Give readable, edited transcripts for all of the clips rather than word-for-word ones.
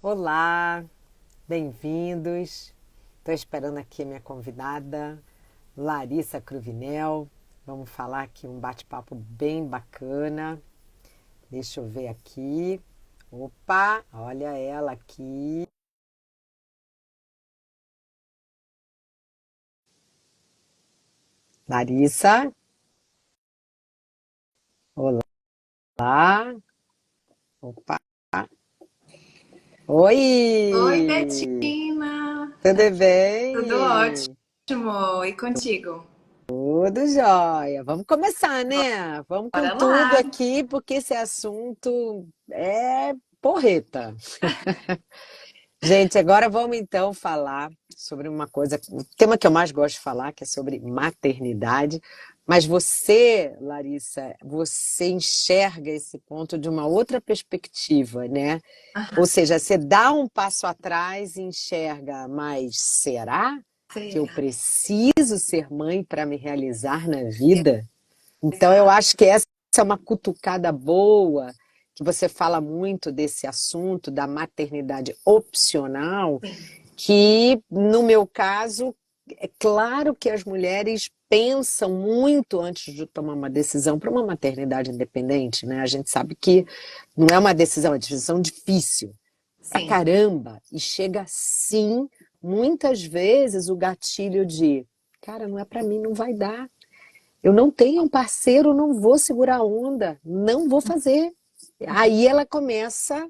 Olá, bem-vindos. Estou esperando aqui a minha convidada, Larissa Cruvinel. Vamos falar aqui um bate-papo bem bacana. Deixa eu ver aqui. Opa, olha ela aqui. Larissa, olá. Opa, Oi, oi! Betina! Tudo Tudo bem? ótimo. E contigo? Tudo jóia. Vamos começar, né? Vamos com Bora tudo lá! aqui, porque esse assunto é porreta. Gente, agora vamos então falar sobre uma coisa, o tema que eu mais gosto de falar, que é sobre maternidade. Mas você, Larissa, você enxerga esse ponto de uma outra perspectiva, né? Ou Aham, seja, você dá um passo atrás e enxerga, mas será que eu será? preciso ser mãe para me realizar na vida? Então, eu Exato. acho que essa é uma cutucada boa, que você fala muito desse assunto da maternidade opcional, Sim, que, no meu caso, é claro que as mulheres pensam muito antes de tomar uma decisão para uma maternidade independente, né? A gente sabe que não é uma decisão, é uma decisão difícil pra sim. caramba. E chega sim, muitas vezes, o gatilho de, cara, não é para mim, não vai dar. Eu não tenho um parceiro, não vou segurar a onda, não vou fazer. Aí ela começa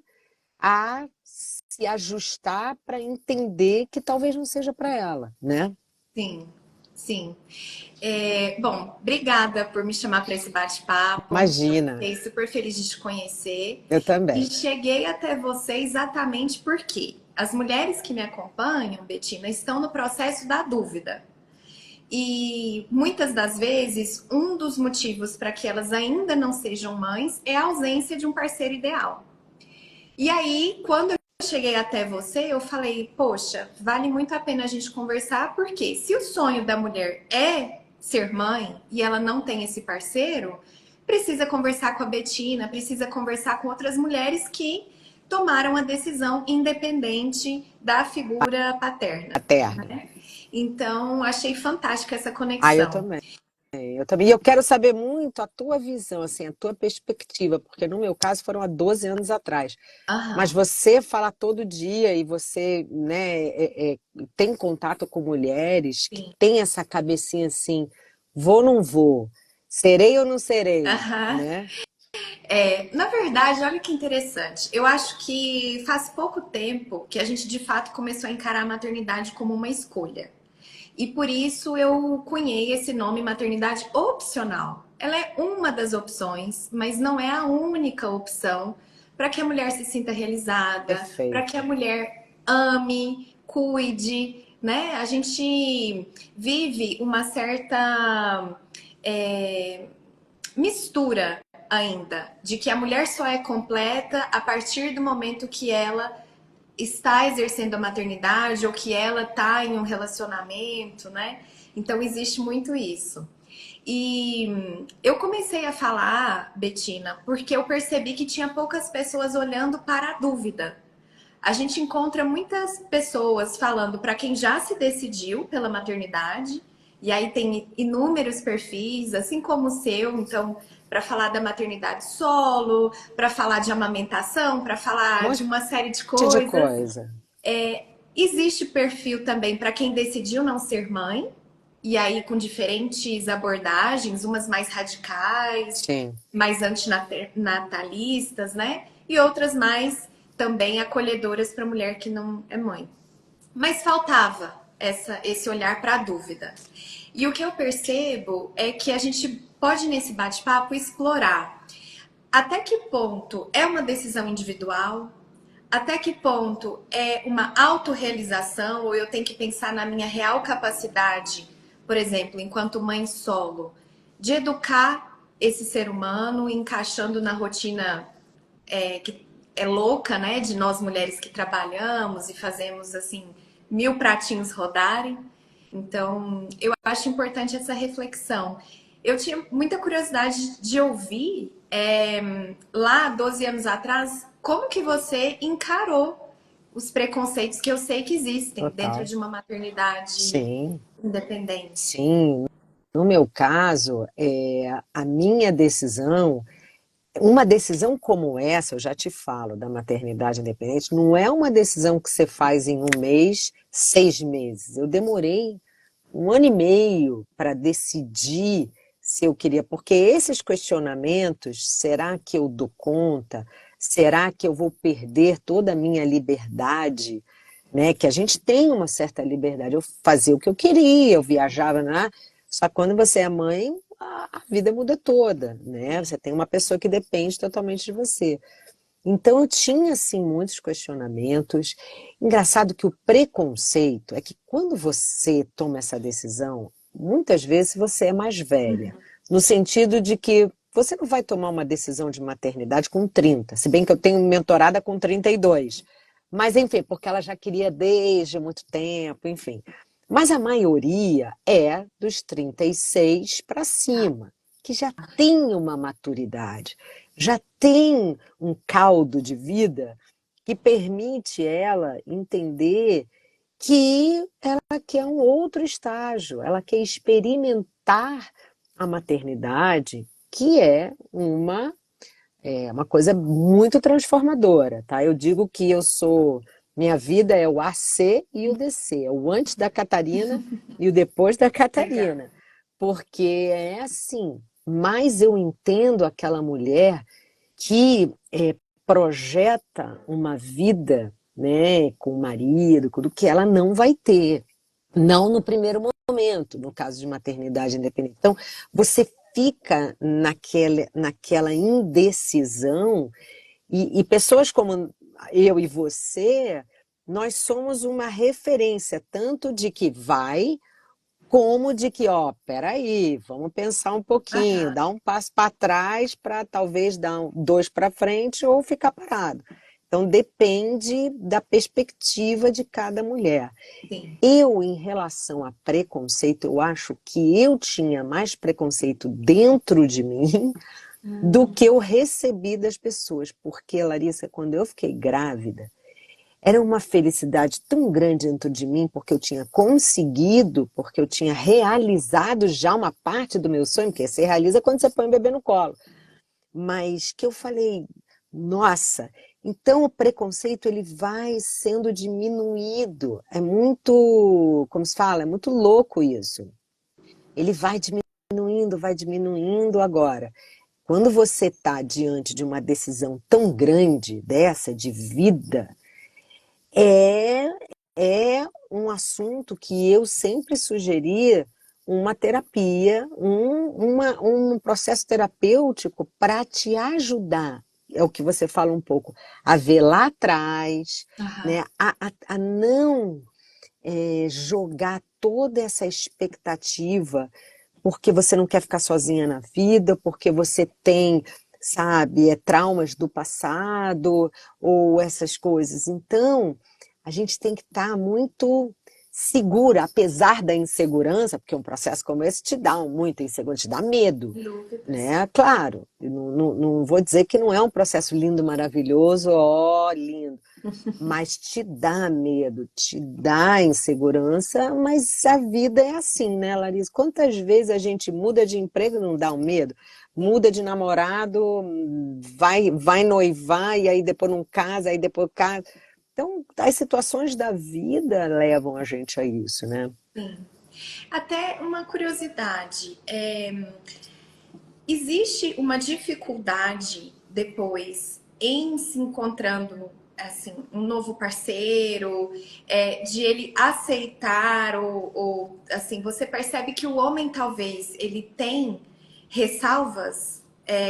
a se ajustar para entender que talvez não seja para ela, né? Sim, sim. Bom, obrigada por me chamar para esse bate-papo. Eu Imagina, fiquei super feliz de te conhecer. eu E também. cheguei até você exatamente porque as mulheres que me acompanham, Betina, estão no processo da dúvida. E muitas das vezes, um dos motivos para que elas ainda não sejam mães é a ausência de um parceiro ideal. E aí, quando eu cheguei até você, eu falei: poxa, vale muito a pena a gente conversar, porque se o sonho da mulher é ser mãe e ela não tem esse parceiro, precisa conversar com a Betina, precisa conversar com outras mulheres que tomaram a decisão independente da figura paterna. Paterna. Né? Então, achei fantástica essa Ah, eu conexão. também. Eu também. E eu quero saber muito a tua visão, assim, a tua perspectiva, porque no meu caso foram há 12 anos atrás. Mas Aham, você fala todo dia e você, né, tem contato com mulheres que sim. têm essa cabecinha assim, vou ou não vou, serei ou não serei, Aham. né? Na verdade, olha que interessante. Eu acho que faz pouco tempo que a gente de fato começou a encarar a maternidade como uma escolha. E por isso eu cunhei esse nome maternidade opcional. Ela é uma das opções, mas não é a única opção para que a mulher se sinta realizada, para que a Perfeito. mulher ame, cuide, né? A gente vive uma certa é, mistura ainda de que a mulher só é completa a partir do momento que ela está exercendo a maternidade ou que ela está em um relacionamento, né? Então existe muito isso. E eu comecei a falar, Betina, porque eu percebi que tinha poucas pessoas olhando para a dúvida. A gente encontra muitas pessoas falando para quem já se decidiu pela maternidade, e aí tem inúmeros perfis, assim como o seu, então, para falar da maternidade solo, para falar de amamentação, para Um falar de monte uma série de de coisas. coisa. Existe perfil também para quem decidiu não ser mãe, e aí com diferentes abordagens, umas mais radicais, Sim. mais antinatalistas, né? E outras mais também acolhedoras para a mulher que não é mãe. Mas faltava esse olhar para a dúvida. E o que eu percebo é que a gente pode, nesse bate-papo, explorar até que ponto é uma decisão individual, até que ponto é uma autorrealização, ou eu tenho que pensar na minha real capacidade, por exemplo, enquanto mãe solo, de educar esse ser humano, encaixando na rotina que é louca, né, de nós mulheres que trabalhamos e fazemos assim 1000 pratinhos rodarem. Então, eu acho importante essa reflexão. Eu tinha muita curiosidade de ouvir lá 12 anos atrás como que você encarou os preconceitos que eu sei que existem dentro Total. de uma maternidade Sim, independente. sim. No meu caso, a minha decisão, uma decisão como essa, eu já te falo, da maternidade independente, não é uma decisão que você faz em um mês, 6 meses. Eu demorei 1 ano e meio para decidir se eu queria, porque esses questionamentos, será que eu dou conta? Será que eu vou perder toda a minha liberdade? Né? Que a gente tem uma certa liberdade. Eu fazia o que eu queria, eu viajava, né? Só que quando você é mãe, a vida muda toda, né? Você tem uma pessoa que depende totalmente de você. Então eu tinha assim muitos questionamentos. Engraçado que o preconceito é que quando você toma essa decisão, muitas vezes você é mais velha, no sentido de que você não vai tomar uma decisão de maternidade com 30, se bem que eu tenho mentorada com 32. Mas enfim, porque ela já queria desde muito tempo, enfim. Mas a maioria é dos 36 para Tá. cima, que já tem uma maturidade, já tem um caldo de vida que permite ela entender que ela quer um outro estágio, ela quer experimentar a maternidade, que é uma coisa muito transformadora, tá? Eu digo que minha vida é o AC e o DC, é o antes da Catarina e o depois da Legal. Catarina, porque é assim, mas eu entendo aquela mulher que projeta uma vida, né, com o marido, com o que ela não vai ter, não no primeiro momento, no caso de maternidade independente. Então, você fica naquela indecisão, e pessoas como eu e você, nós somos uma referência, tanto de que vai, como de que, ó, peraí, vamos pensar um pouquinho, Aham, dar um passo para trás para talvez dar dois para frente ou ficar parado. Então depende da perspectiva de cada mulher. sim. Eu, em relação a preconceito, eu acho que eu tinha mais preconceito dentro de mim do que eu recebi das pessoas, porque, Larissa, quando eu fiquei grávida, era uma felicidade tão grande dentro de mim, porque eu tinha conseguido, porque eu tinha realizado já uma parte do meu sonho, porque você realiza quando você põe o bebê no colo. Mas que eu falei, nossa, então o preconceito ele vai sendo diminuído. É muito, como se fala, é muito louco isso. Ele vai diminuindo agora. Quando você está diante de uma decisão tão grande dessa, de vida, é, é um assunto que eu sempre sugeri uma terapia, um processo terapêutico para te ajudar. É o que você fala um pouco, a ver lá atrás, Aham. né? A não jogar toda essa expectativa porque você não quer ficar sozinha na vida, porque você tem, sabe, traumas do passado ou essas coisas. Então, a gente tem que estar muito segura, apesar da insegurança, porque um processo como esse te dá muita insegurança, te dá medo, Dúvidas. né? Claro, eu não vou dizer que não é um processo lindo, maravilhoso, ó, lindo, mas te dá medo, te dá insegurança, mas a vida é assim, né, Larissa? Quantas vezes a gente muda de emprego e não dá um medo? Muda de namorado, vai noivar e aí depois não casa, aí depois casa. Então, as situações da vida levam a gente a isso, né? Sim. Até uma curiosidade, existe uma dificuldade depois em se encontrando assim um novo parceiro, de ele aceitar ou assim você percebe que o homem talvez ele tem ressalvas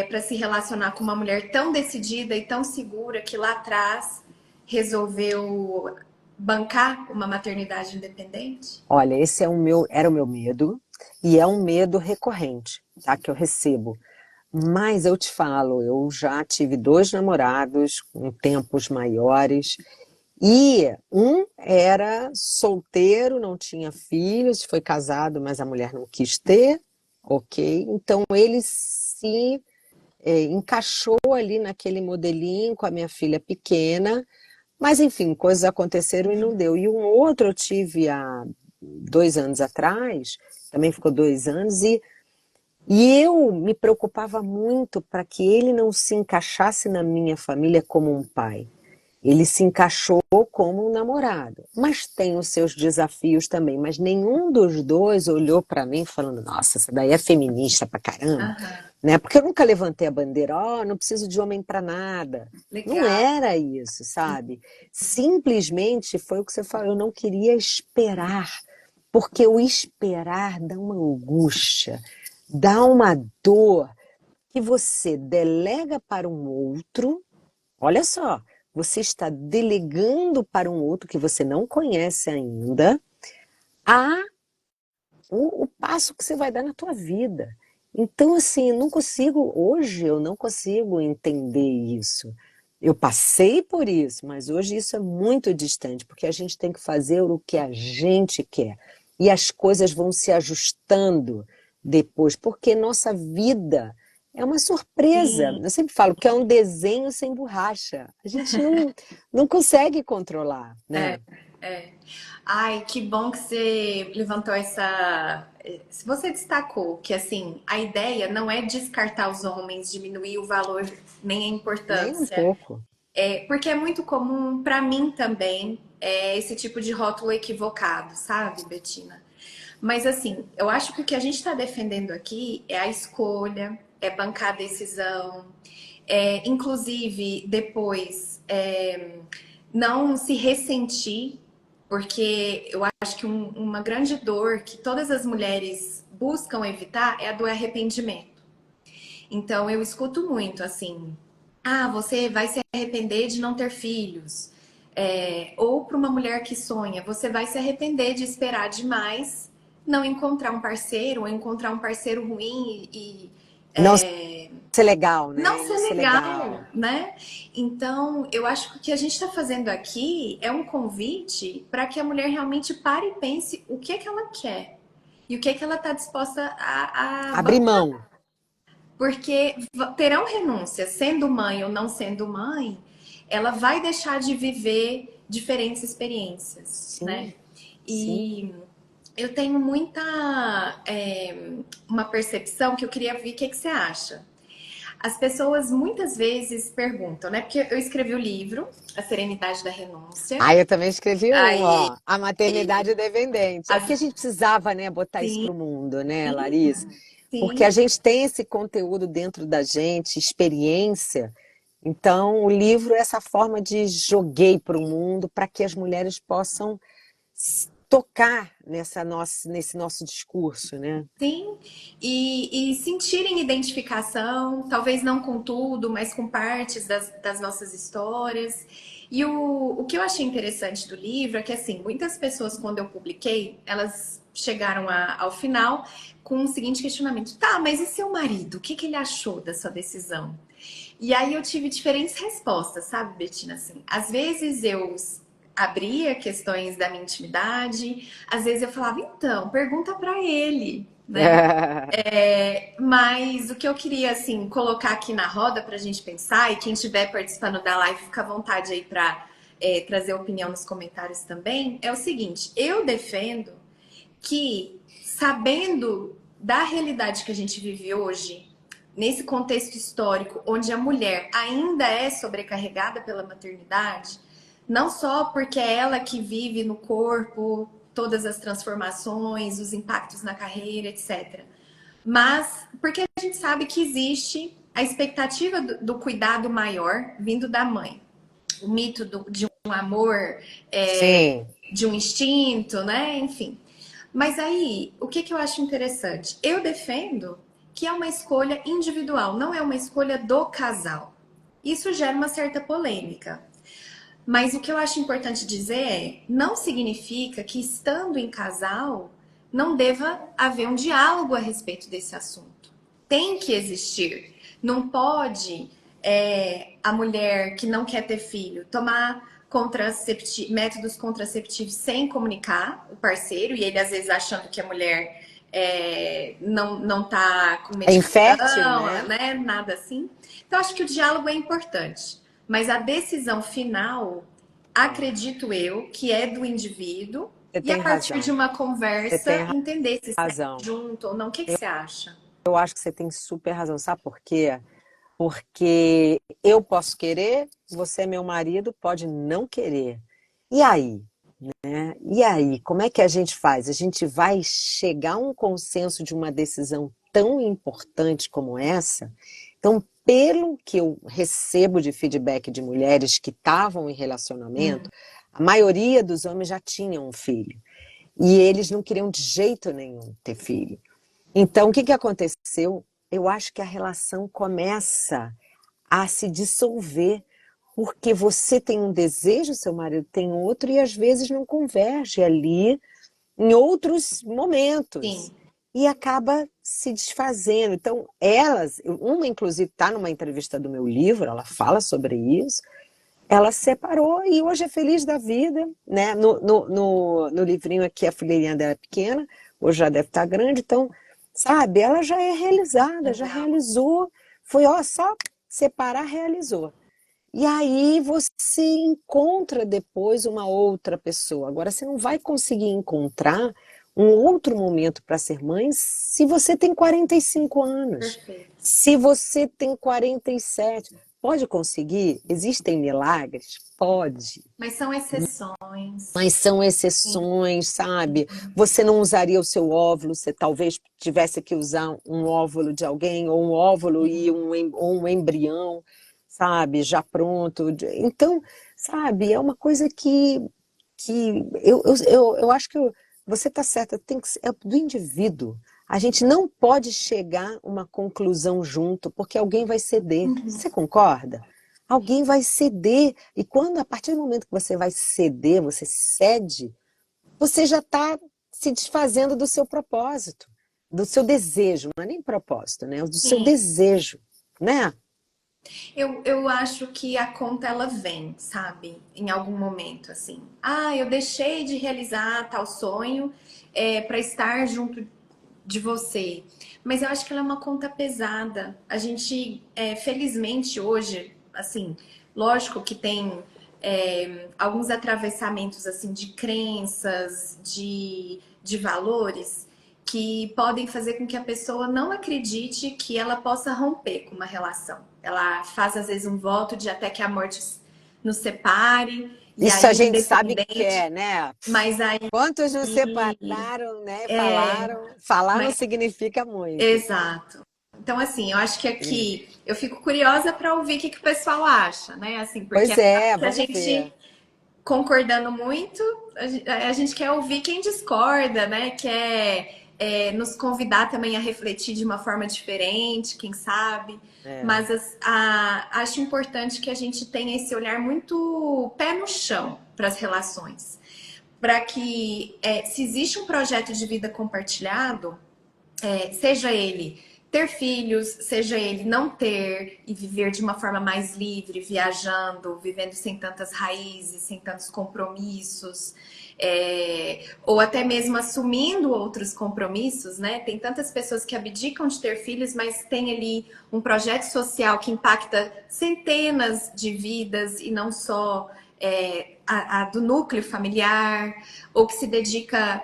para se relacionar com uma mulher tão decidida e tão segura que lá atrás resolveu bancar uma maternidade independente? Olha, era o meu medo, e é um medo recorrente, tá? Que eu recebo. Mas eu te falo, eu já tive dois namorados com tempos maiores, e um era solteiro, não tinha filhos, foi casado, mas a mulher não quis ter, ok? Então ele se encaixou ali naquele modelinho com a minha filha pequena, Mas enfim, coisas aconteceram e não deu. E um outro eu tive há 2 anos atrás, também ficou 2 anos, e eu me preocupava muito para que ele não se encaixasse na minha família como um pai. Ele se encaixou como um namorado, mas tem os seus desafios também. Mas nenhum dos dois olhou para mim falando: Nossa, essa daí é feminista pra caramba, Aham, né? Porque eu nunca levantei a bandeira: Ó, não preciso de homem para nada. Não legal. era isso, sabe? Simplesmente foi o que você falou. Eu não queria esperar, porque o esperar dá uma angústia, dá uma dor que você delega para um outro. Olha só, você está delegando para um outro que você não conhece ainda a o passo que você vai dar na tua vida. Então, assim, eu não consigo, hoje eu não consigo entender isso. Eu passei por isso, mas hoje isso é muito distante, porque a gente tem que fazer o que a gente quer. E as coisas vão se ajustando depois, porque nossa vida é uma surpresa. Sim, Eu sempre falo que é um desenho sem borracha. A gente não consegue controlar, é, né? é. Ai, que bom que você levantou essa. Se você destacou que assim, a ideia não é descartar os homens, diminuir o valor nem a Nem um importância. pouco. É, porque é muito comum, para mim também, esse tipo de rótulo equivocado, sabe, Betina? Mas assim, eu acho que o que a gente está defendendo aqui é a escolha, é bancar a decisão, inclusive depois não se ressentir, porque eu acho que uma grande dor que todas as mulheres buscam evitar é a do arrependimento. Então eu escuto muito assim: ah, você vai se arrepender de não ter filhos. Ou para uma mulher que sonha, você vai se arrepender de esperar demais, não encontrar um parceiro, ou encontrar um parceiro ruim Não ser legal, não né? E ser não ser legal, legal. né? Então, eu acho que o que a gente está fazendo aqui é um convite para que a mulher realmente pare e pense o que é que ela quer e o que é que ela está disposta a Abrir mão. porque terão renúncias, sendo mãe ou não sendo mãe, ela vai deixar de viver diferentes experiências, né? Sim, sim. E eu tenho muita uma percepção que eu queria ver o que você acha. As pessoas muitas vezes perguntam, né? Porque eu escrevi o livro, A Serenidade da Renúncia. Aí eu também escrevi um, Aí, ó, a maternidade dependente. É porque a gente precisava, né, botar isso assim, para o mundo, né, Larissa? Porque a sim, gente tem esse conteúdo dentro da gente, experiência. Então, o livro é essa forma de joguei para o mundo para que as mulheres possam tocar nesse nosso discurso, né? sim, e sentirem identificação, talvez não com tudo, mas com partes das nossas histórias. E o que eu achei interessante do livro é que, assim, muitas pessoas, quando eu publiquei, elas chegaram ao final com o seguinte questionamento: tá, mas e seu marido? O que ele achou da sua decisão? E aí eu tive diferentes respostas, sabe, Betina? Assim, às vezes eu abria questões da minha intimidade, às vezes eu falava, então, pergunta pra ele, né? Mas o que eu queria, assim, colocar aqui na roda pra gente pensar, e quem estiver participando da live, fica à vontade aí pra trazer opinião nos comentários também, é o seguinte: eu defendo que, sabendo da realidade que a gente vive hoje, nesse contexto histórico, onde a mulher ainda é sobrecarregada pela maternidade, não só porque é ela que vive no corpo todas as transformações, os impactos na carreira, etc. Mas porque a gente sabe que existe a expectativa do cuidado maior vindo da mãe. O mito de um amor, Sim. de um instinto, né? Enfim. Mas aí, o que eu acho interessante? Eu defendo que é uma escolha individual, não é uma escolha do casal. Isso gera uma certa polêmica. Mas o que eu acho importante dizer é, não significa que estando em casal não deva haver um diálogo a respeito desse assunto. Tem que existir. Não pode a mulher que não quer ter filho tomar métodos contraceptivos sem comunicar o parceiro, e ele às vezes achando que a mulher não tá com É infértil, medicação, né? né? Nada assim. Então, acho que o diálogo é importante. Mas a decisão final, acredito eu, que é do indivíduo, Você e a tem partir de razão. uma Você tem conversa entender se segue razão. junto ou não. O que que você acha? Eu acho que você tem super razão. Sabe por quê? Porque eu posso querer, você é meu marido, pode não querer. E aí? Né? E aí, como é que a gente faz? A gente vai chegar a um consenso de uma decisão tão importante como essa? Então, pelo que eu recebo de feedback de mulheres que estavam em relacionamento, a maioria dos homens já tinham um filho. E eles não queriam de jeito nenhum ter filho. Então, o que que aconteceu? Eu acho que a relação começa a se dissolver, porque você tem um desejo, seu marido tem outro, e às vezes não converge ali em outros momentos. Sim. E acaba se desfazendo. Então, elas, uma inclusive está numa entrevista do meu livro, ela fala sobre isso, ela se separou e hoje é feliz da vida, né? No livrinho aqui, a filhinha dela é pequena, hoje já deve estar grande, então, sabe, ela já é realizada, já Legal. realizou, foi ó, só separar, realizou. E aí você encontra depois uma outra pessoa. Agora, você não vai conseguir encontrar um outro momento para ser mãe se você tem 45 anos, Perfeito. se você tem 47. Pode conseguir? Existem milagres? Pode. Mas são exceções. Mas são Sim. exceções, sabe? Você não usaria o seu óvulo, você talvez tivesse que usar um óvulo de alguém, ou um óvulo e ou um embrião, sabe? Já pronto. Então, sabe, é uma coisa que eu acho que você está certa, tem que, é do indivíduo. A gente não pode chegar a uma conclusão junto, porque alguém vai ceder. Você concorda? Alguém vai ceder. E quando, a partir do momento que você vai ceder, você cede, você já está se desfazendo do seu propósito, do seu desejo, não é nem propósito, né? Do seu Sim. desejo, né? Eu acho que a conta ela vem, sabe? Em algum momento, assim. Ah, eu deixei de realizar tal sonho para estar junto de você. Mas eu acho que ela é uma conta pesada. A gente, felizmente, hoje, assim, lógico que tem alguns atravessamentos assim de crenças, de valores que podem fazer com que a pessoa não acredite que ela possa romper com uma relação. Ela faz às vezes um voto de até que a morte nos separe, e Isso a aí, gente sabe que independente, é, né? mas aí, Quantos nos separaram, né? Falaram. Falar não mas significa muito. exato. Então, assim, eu acho que aqui eu fico curiosa para ouvir o que, que o pessoal acha, né? Assim, porque Pois acaba é, que a vamos ver. gente concordando muito, a gente quer ouvir quem discorda, né? Quer nos convidar também a refletir de uma forma diferente, quem sabe. É. Mas acho importante que a gente tenha esse olhar muito pé no chão para as relações. Para que, se existe um projeto de vida compartilhado, seja ele ter filhos, seja ele não ter e viver de uma forma mais livre, viajando, vivendo sem tantas raízes, sem tantos compromissos, ou até mesmo assumindo outros compromissos, né? Tem tantas pessoas que abdicam de ter filhos, mas tem ali um projeto social que impacta centenas de vidas e não só a do núcleo familiar, ou que se dedica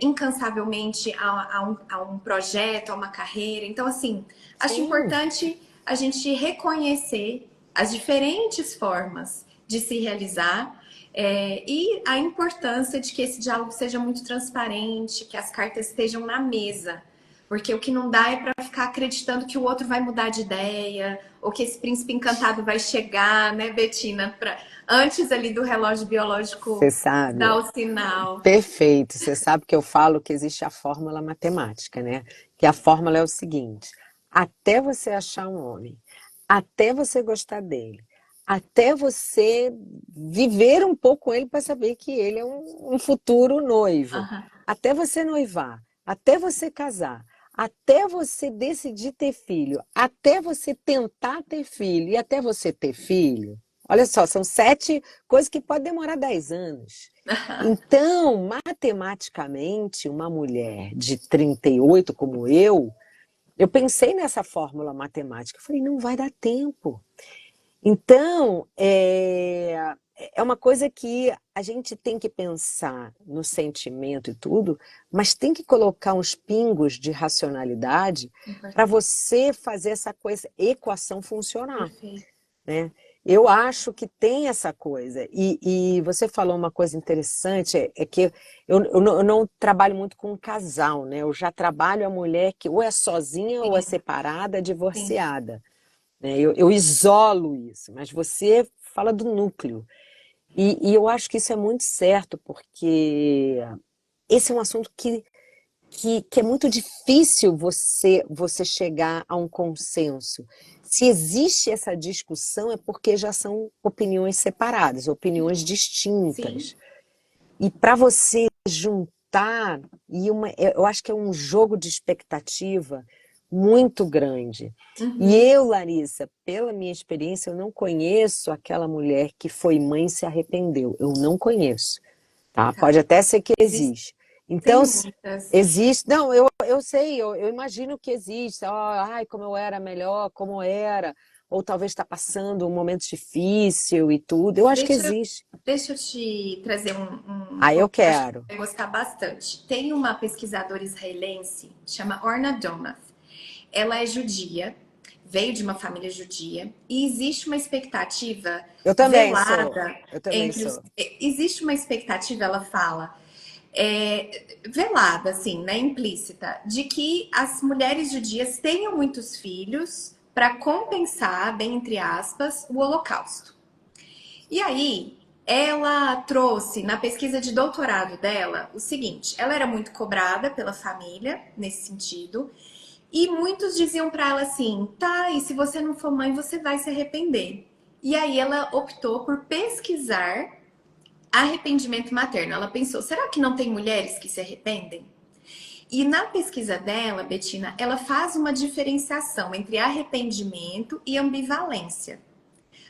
incansavelmente a um projeto, a uma carreira. Então, assim, acho Sim, importante a gente reconhecer as diferentes formas de se realizar e a importância de que esse diálogo seja muito transparente, que as cartas estejam na mesa. Porque o que não dá é para ficar acreditando que o outro vai mudar de ideia, ou que esse príncipe encantado vai chegar, né, Betina, antes ali do relógio biológico você sabe. dar o sinal. Perfeito. Você sabe que eu falo que existe a fórmula matemática, né? Que a fórmula é o seguinte: até você achar um homem, até você gostar dele, até você viver um pouco com ele para saber que ele é um futuro noivo, Aham. até você noivar, até você casar, até você decidir ter filho, até você tentar ter filho e até você ter filho. Olha só, são 7 coisas que podem demorar 10 anos. Então, matematicamente, uma mulher de 38 como eu pensei nessa fórmula matemática. Eu falei, não vai dar tempo. Então, é uma coisa que a gente tem que pensar no sentimento e tudo, mas tem que colocar uns pingos de racionalidade para Importante. você fazer essa coisa, equação funcionar, Perfeito. né? Eu acho que tem essa coisa. E você falou uma coisa interessante, é que eu não trabalho muito com casal, né? Eu já trabalho a mulher que ou é sozinha ou é Sim, separada, sim. divorciada, né? Eu isolo isso, mas você fala do núcleo. E eu acho que isso é muito certo, porque esse é um assunto que é muito difícil você chegar a um consenso. Se existe essa discussão, é porque já são opiniões separadas, opiniões Sim. distintas. E para você juntar, eu acho que é um jogo de expectativa muito grande. E Uhum. eu, Larissa, pela minha experiência, eu não conheço aquela mulher que foi mãe e se arrependeu. Eu não conheço, tá? Tá. Pode até ser que Existem existe. Então, muitas. existe. Não, eu sei, eu imagino que existe. Ó, ai, como eu era melhor, como era. Ou talvez está passando um momento difícil e tudo. Eu acho que Deixa, existe. deixa eu te trazer um Aí eu ponto que eu acho que quero. você vai gostar bastante. Tem uma pesquisadora israelense, chama Orna Donath. Ela é judia, veio de uma família judia, e existe uma expectativa Eu também sou. velada Eu também entre os. sou. Existe uma expectativa, ela fala, velada, assim, né, implícita, de que as mulheres judias tenham muitos filhos para compensar, bem entre aspas, o Holocausto. E aí, ela trouxe na pesquisa de doutorado dela o seguinte: ela era muito cobrada pela família nesse sentido, e muitos diziam para ela assim: tá, e se você não for mãe, você vai se arrepender. E aí ela optou por pesquisar arrependimento materno. Ela pensou: será que não tem mulheres que se arrependem? E na pesquisa dela, Betina, ela faz uma diferenciação entre arrependimento e ambivalência.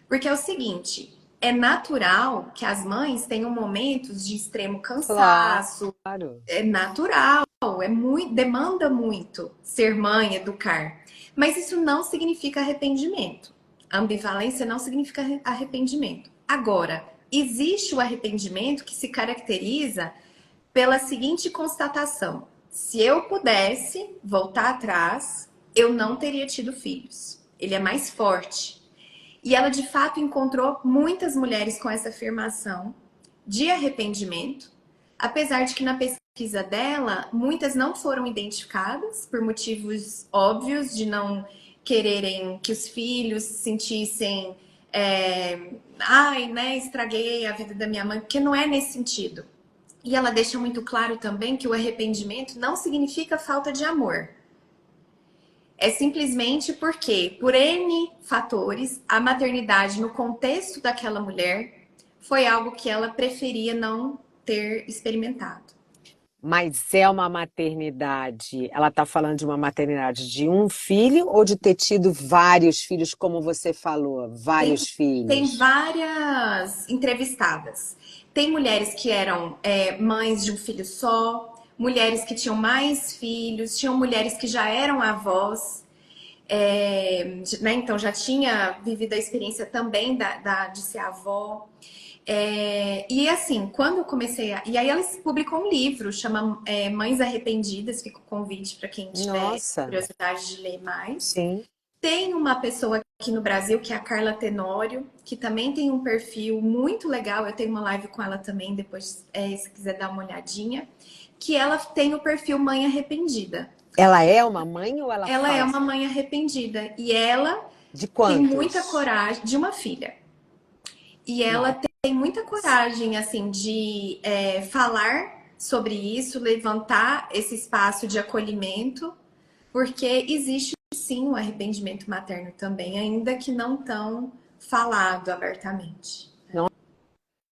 Porque é o seguinte, é natural que as mães tenham momentos de extremo cansaço, Claro. é natural, é muito, demanda muito ser mãe, educar. Mas isso não significa arrependimento. Ambivalência não significa arrependimento. Agora, existe o arrependimento que se caracteriza pela seguinte constatação: se eu pudesse voltar atrás, eu não teria tido filhos. Ele é mais forte. E ela de fato encontrou muitas mulheres com essa afirmação de arrependimento, apesar de que na pesquisa dela muitas não foram identificadas por motivos óbvios de não quererem que os filhos se sentissem ai, né, estraguei a vida da minha mãe, porque não é nesse sentido. E ela deixa muito claro também que o arrependimento não significa falta de amor. É simplesmente porque, por N fatores, a maternidade no contexto daquela mulher foi algo que ela preferia não ter experimentado. Mas é uma maternidade. Ela está falando de uma maternidade de um filho ou de ter tido vários filhos, como você falou, Tem, vários tem filhos? várias entrevistadas. Tem mulheres que eram mães de um filho só, mulheres que tinham mais filhos, tinham mulheres que já eram avós. Né, então já tinha vivido a experiência também de ser avó. E assim, quando eu comecei a. E aí elas publicam um livro, chama Mães Arrependidas, fica o convite para quem tiver Nossa, curiosidade de ler mais. sim. Tem uma pessoa aqui no Brasil, que é a Carla Tenório, que também tem um perfil muito legal. Eu tenho uma live com ela também, depois, se quiser dar uma olhadinha. Que ela tem o perfil Mãe Arrependida. Ela é uma mãe ou ela Ela é faz? uma mãe arrependida e ela De tem muita quantos? coragem de uma filha. E ela Não. tem muita coragem, assim, de falar sobre isso, levantar esse espaço de acolhimento, porque existe sim o arrependimento materno também, ainda que não tão falado abertamente.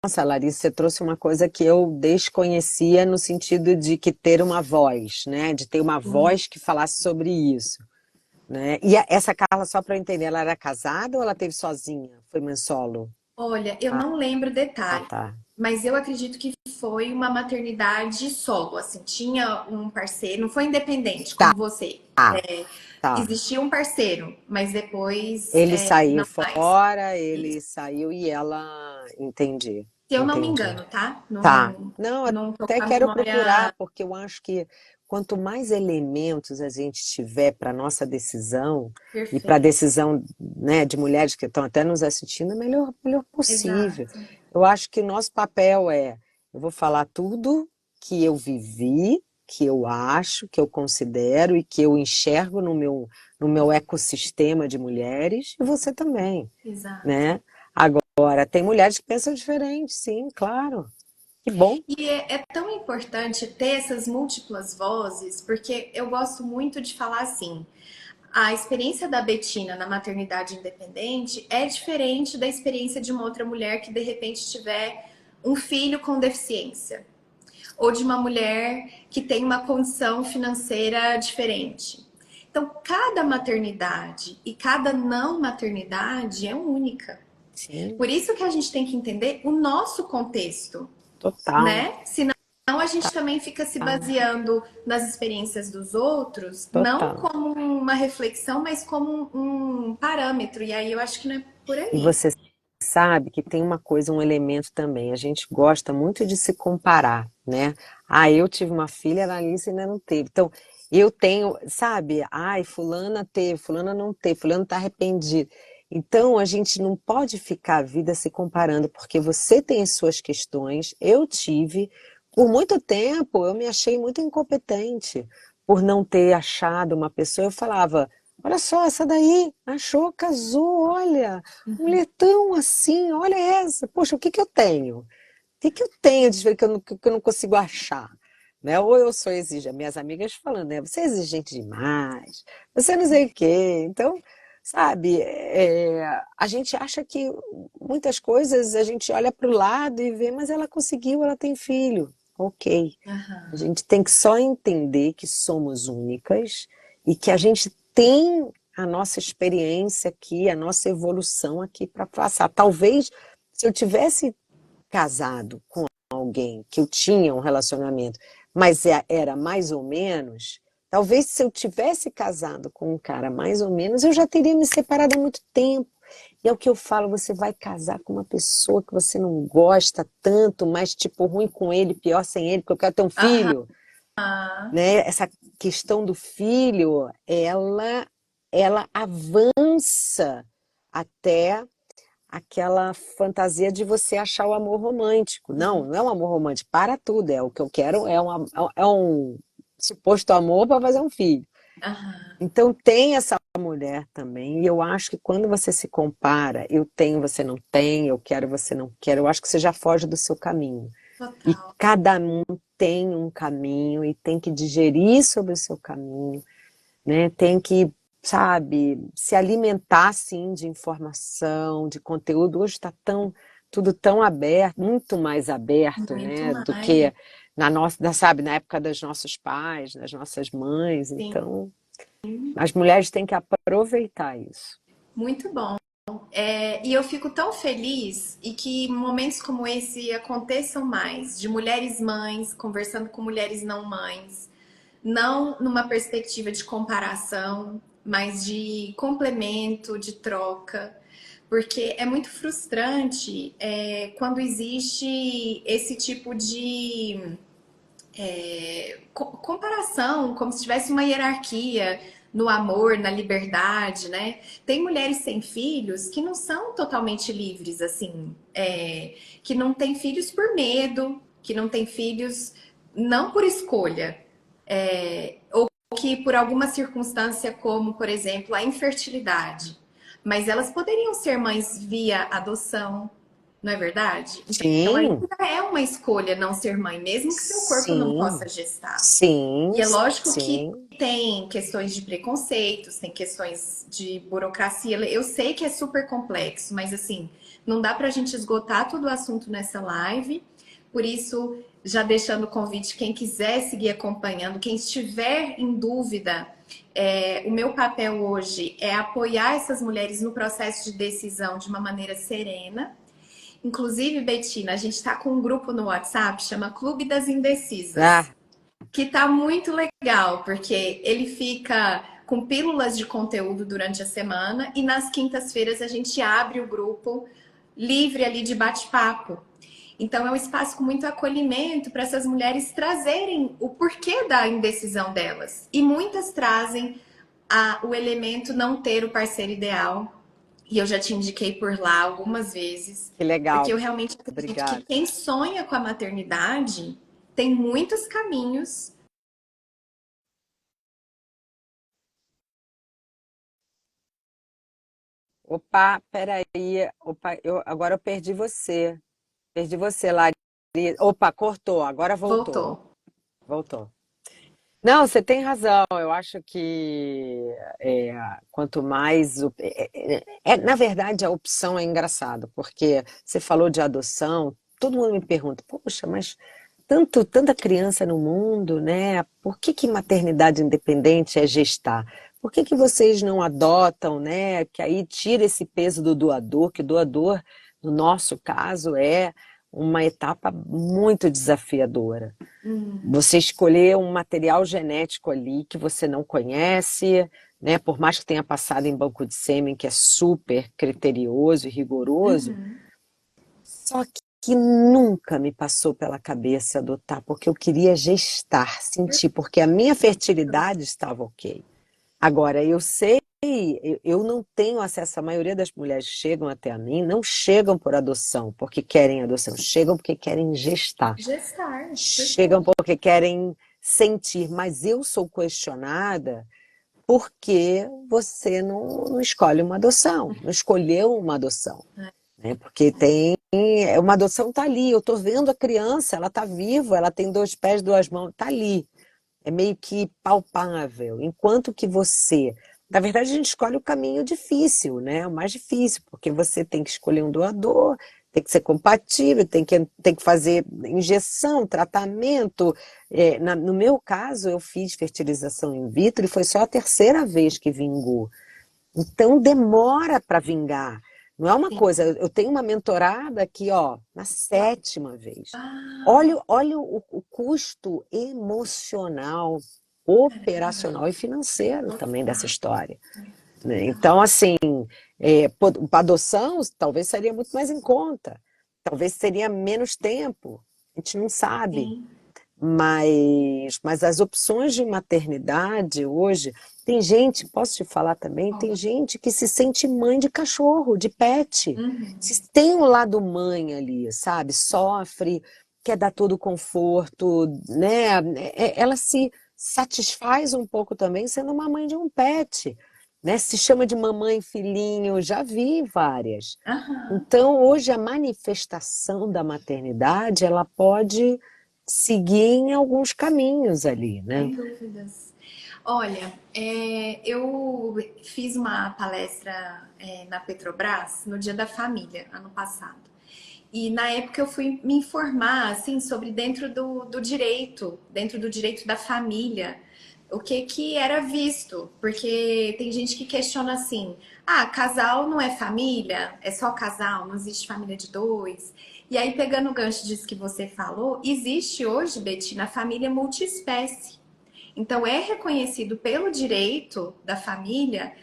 Nossa, Larissa, você trouxe uma coisa que eu desconhecia no sentido de que ter uma voz, né? De ter uma Sim. voz que falasse sobre isso, né? Essa Carla, só para eu entender, ela era casada ou ela teve sozinha? Foi mãe solo? Olha, eu Ah, não lembro detalhes, tá. mas eu acredito que foi uma maternidade solo, assim, tinha um parceiro, não foi independente Tá, como você. tá. Existia um parceiro, mas depois Ele saiu não mais. fora, Isso. ele saiu e ela. Entendi, Se eu não me entendi. engano, tá? Tá. Não, Não, não tô até com a quero procurar, memória porque eu acho que quanto mais elementos a gente tiver para nossa decisão e para a perfeita. decisão, né, de mulheres que estão até nos assistindo, é melhor possível. Exato. Eu acho que nosso papel é, eu vou falar tudo que eu vivi, que eu acho, que eu considero e que eu enxergo no meu ecossistema de mulheres, e você também, Exato. né? Agora, tem mulheres que pensam diferente, sim, claro. Que bom. E é tão importante ter essas múltiplas vozes, porque eu gosto muito de falar assim. A experiência da Betina na maternidade independente é diferente da experiência de uma outra mulher que de repente tiver um filho com deficiência, ou de uma mulher que tem uma condição financeira diferente. Então, cada maternidade e cada não maternidade é única. Sim, Por isso que a gente tem que entender o nosso contexto, total, né? Senão a gente também fica se baseando nas experiências dos outros, não total. como uma reflexão, mas como um parâmetro. E aí eu acho que não é por E aí. você sabe que tem uma coisa, um elemento também. A gente gosta muito de se comparar, né? Ah, eu tive uma filha, a Alice ainda não teve. Então, eu tenho, sabe? Ai, fulana teve, fulana não teve, fulano tá arrependido. Então, a gente não pode ficar a vida se comparando, porque você tem as suas questões, eu tive. Por muito tempo, eu me achei muito incompetente por não ter achado uma pessoa. Eu falava, olha só, essa daí achou, casou, olha. Mulher tão assim, olha essa. Poxa, o que que eu tenho? O que que eu tenho de ver que eu não consigo achar? Né? Ou eu sou exigente, minhas amigas falando, né? Você é exigente demais, você não sei o quê. Então, sabe, a gente acha que muitas coisas a gente olha para o lado e vê, mas ela conseguiu, ela tem filho. Ok. A Aham. gente tem que só entender que somos únicas e que a gente tem a nossa experiência aqui, a nossa evolução aqui para passar. Talvez se eu tivesse casado com alguém que eu tinha um relacionamento, mas era mais ou menos, talvez se eu tivesse casado com um cara mais ou menos, eu já teria me separado há muito tempo. E é o que eu falo, você vai casar com uma pessoa que você não gosta tanto, mas tipo ruim com ele, pior sem ele, porque eu quero ter um Aham. filho, né? Essa questão do filho, ela avança até aquela fantasia de você achar o amor romântico. Não, não é um amor romântico, para tudo, é o que eu quero, é um suposto amor para fazer um filho. Aham. Então tem essa mulher também, e eu acho que quando você se compara, eu tenho, você não tem, eu quero, você não quer, eu acho que você já foge do seu caminho. E Total. cada um tem um caminho e tem que digerir sobre o seu caminho, né? Tem que, sabe, se alimentar sim de informação, de conteúdo. Hoje está tudo tão aberto, muito mais aberto, Muito né, do mais. que sabe, na época dos nossos pais, das nossas mães. Sim, Então, as mulheres têm que aproveitar isso. muito bom. E eu fico tão feliz e que momentos como esse aconteçam mais, de mulheres mães conversando com mulheres não mães, não numa perspectiva de comparação, mas de complemento, de troca, porque é muito frustrante quando existe esse tipo de comparação, como se tivesse uma hierarquia no amor, na liberdade, né? Tem mulheres sem filhos que não são totalmente livres, assim, que não têm filhos por medo, que não têm filhos não por escolha, ou que por alguma circunstância, como por exemplo a infertilidade, mas elas poderiam ser mães via adoção, não é verdade? Então Sim, ainda é uma escolha não ser mãe, mesmo que seu corpo não possa sim, gestar. sim, E é lógico que sim. tem questões de preconceitos, tem questões de burocracia. Eu sei que é super complexo, mas assim, não dá pra gente esgotar todo o assunto nessa live. Por isso, já deixando o convite, quem quiser seguir acompanhando, quem estiver em dúvida, o meu papel hoje é apoiar essas mulheres no processo de decisão de uma maneira serena Inclusive, Betina, a gente está com um grupo no WhatsApp, chama Clube das Indecisas, Ah, que tá muito legal, porque ele fica com pílulas de conteúdo durante a semana e nas quintas-feiras a gente abre o grupo livre ali de bate-papo. Então é um espaço com muito acolhimento para essas mulheres trazerem o porquê da indecisão delas. E muitas trazem o elemento não ter o parceiro ideal. E eu já te indiquei por lá algumas vezes, que porque legal. eu realmente acredito que Obrigada. quem sonha com a maternidade tem muitos caminhos. Opa, peraí. Opa, agora eu perdi você. Perdi você, Larissa. Opa, cortou, agora voltou. Voltou. Voltou. Não, você tem razão. Eu acho que é, quanto mais. Na verdade, a opção é engraçada, porque você falou de adoção, todo mundo me pergunta, poxa, mas tanta criança no mundo, né? Por que maternidade independente é gestar? Por que vocês não adotam, né? Que aí tira esse peso do doador, que o doador, no nosso caso, é uma etapa muito desafiadora. Você escolher um material genético ali que você não conhece, né? Por mais que tenha passado em banco de sêmen, que é super criterioso e rigoroso, Uhum. só que nunca me passou pela cabeça adotar, porque eu queria gestar, sentir, porque a minha fertilidade estava ok. Agora, eu sei, eu não tenho acesso, a maioria das mulheres que chegam até a mim, não chegam por adoção, porque querem adoção, chegam porque querem gestar. Gestar, Chegam perfeito. porque querem sentir, mas eu sou questionada porque você não escolhe uma adoção, não escolheu uma adoção, né? Porque uma adoção está ali, eu estou vendo a criança, ela está viva, ela tem 2 pés, 2 mãos, está ali, é meio que palpável, enquanto que você, na verdade a gente escolhe o caminho difícil, né? O mais difícil, porque você tem que escolher um doador, tem que ser compatível, tem que fazer injeção, tratamento. No meu caso, eu fiz fertilização in vitro e foi só a terceira vez que vingou. Então demora para vingar. Não é uma Sim. coisa, eu tenho uma mentorada aqui, ó, na 7ª vez. Ah, Olha o custo emocional, operacional e financeiro também dessa total. história, né? Então, assim, para adoção talvez seria muito mais em conta, talvez seria menos tempo, a gente não sabe. Sim. Mas as opções de maternidade hoje, tem gente, posso te falar também, tem Pode. gente que se sente mãe de cachorro, de pet. Uhum. Se tem um lado mãe ali, sabe? Sofre, quer dar todo o conforto, né? Ela se satisfaz um pouco também sendo uma mãe de um pet, né? Se chama de mamãe filhinho, já vi várias. Aham. Então, hoje a manifestação da maternidade, ela pode seguir em alguns caminhos ali, né? Sem dúvidas. Olha, eu fiz uma palestra na Petrobras no Dia da Família, ano passado. E na época eu fui me informar assim sobre dentro do direito da família, o que que era visto, porque tem gente que questiona assim: "Ah, casal não é família? É só casal, não existe família de dois?" E aí pegando o gancho disso que você falou, existe hoje, Betina, a família multiespécie. Então, é reconhecido pelo direito da família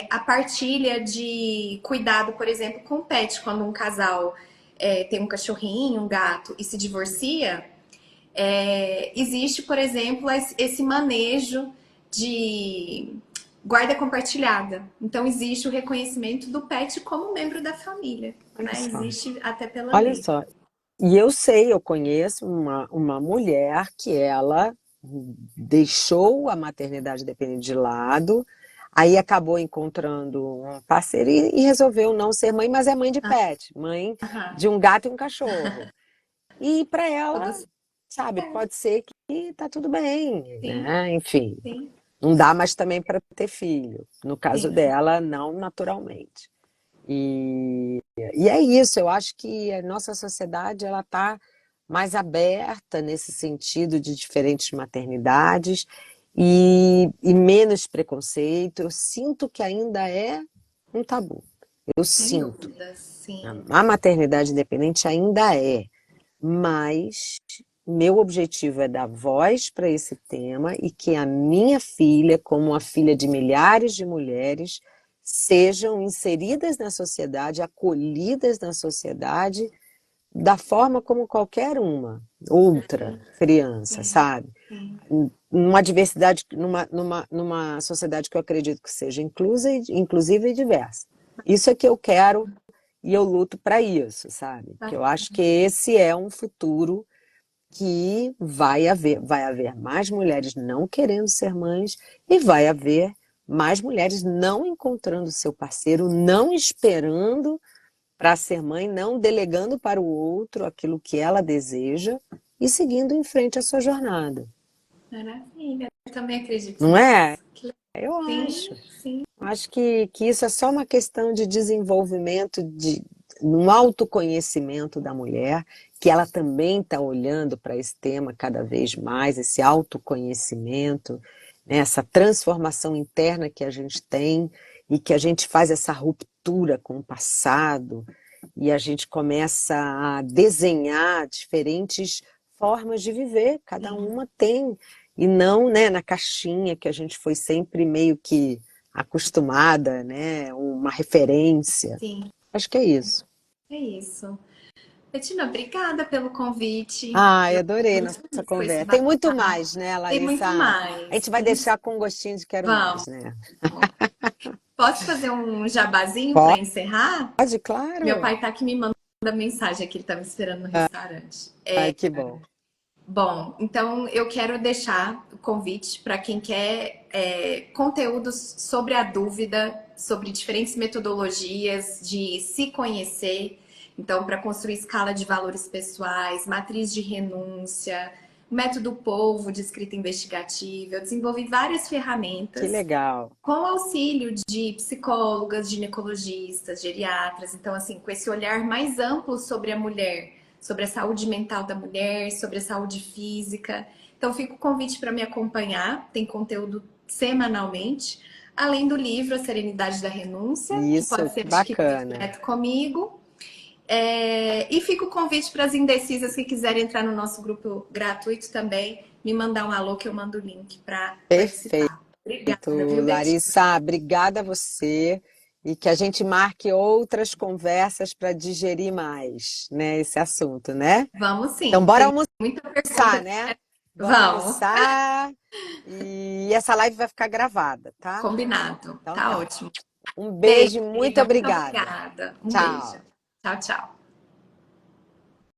a partilha de cuidado, por exemplo, com o pet, quando um casal tem um cachorrinho, um gato e se divorcia, existe, por exemplo, esse manejo de guarda compartilhada. Então, existe o reconhecimento do pet como membro da família, Olha né? só. Existe até pela Olha lei. só. E eu sei, eu conheço uma mulher que ela deixou a maternidade dependente de lado, aí acabou encontrando um parceiro e resolveu não ser mãe, mas é mãe de pet, mãe Aham. de um gato e um cachorro. E para ela, Tudo sabe, certo. pode ser que tá tudo bem, Sim, né? Enfim, sim, não dá mais também para ter filho. No caso sim. dela, não naturalmente. E é isso, eu acho que a nossa sociedade ela está mais aberta nesse sentido de diferentes maternidades e menos preconceito. Eu sinto que ainda é um tabu. Eu Sem sinto. dúvida, sim. A maternidade independente ainda é, mas meu objetivo é dar voz para esse tema e que a minha filha, como a filha de milhares de mulheres, sejam inseridas na sociedade, acolhidas na sociedade, da forma como qualquer uma outra criança, Sim, sabe? sim. Numa diversidade, numa sociedade que eu acredito que seja inclusa, inclusiva e diversa. Isso é que eu quero e eu luto para isso, sabe? Que eu acho que esse é um futuro que vai haver mais mulheres não querendo ser mães e vai haver mais mulheres não encontrando seu parceiro, não esperando para ser mãe, não delegando para o outro aquilo que ela deseja e seguindo em frente a sua jornada. Maravilha. Eu também acredito Não é? nisso. Que Eu sim, acho. sim, Acho que isso é só uma questão de desenvolvimento, de um autoconhecimento da mulher, que ela também está olhando para esse tema cada vez mais, esse autoconhecimento, né, essa transformação interna que a gente tem e que a gente faz essa ruptura com o passado e a gente começa a desenhar diferentes formas de viver, cada sim, uma tem, e não, né, na caixinha que a gente foi sempre meio que acostumada, né? Uma referência. sim. Acho que é isso. É isso. Betina, obrigada pelo convite. Ai, Eu adorei fiquei muito nossa feliz com esse conversa. Tem muito bate-papo. mais, né, Tem muito Larissa? A mais. gente vai deixar com um gostinho de quero Vamos. mais, né? Posso fazer um jabazinho para Pode, encerrar? Meu claro. pai tá aqui me mandando mensagem aqui, ele tá me esperando no restaurante. Ai, que bom. Bom, então eu quero deixar o convite para quem quer conteúdos sobre a dúvida, sobre diferentes metodologias de se conhecer. Então, para construir escala de valores pessoais, matriz de renúncia, método polvo de escrita investigativa. Eu desenvolvi várias Que ferramentas legal. com auxílio de psicólogas, ginecologistas, geriatras. Então, assim, com esse olhar mais amplo sobre a mulher, sobre a saúde mental da mulher, sobre a saúde física. Então, fica o convite para me acompanhar, tem conteúdo semanalmente, além do livro A Serenidade da Renúncia, que Isso, pode ser que adquirido bacana. direto comigo. E fica o convite para as indecisas que quiserem entrar no nosso grupo gratuito também, me mandar um alô que eu mando o link para Perfeito, participar. Obrigada, viu, Betinho? Larissa. Obrigada a você. E que a gente marque outras conversas para digerir mais, né, esse assunto, né? Vamos Então, sim, bora tem almoçar. muita pergunta. Né? Bora Vamos, almoçar e essa live vai ficar gravada, tá? combinado. Então Tá tá. ótimo. Um Beijo, beijo e muito amiga. Muito obrigada. obrigada. Um beijo. Tchau. Tchau, tchau.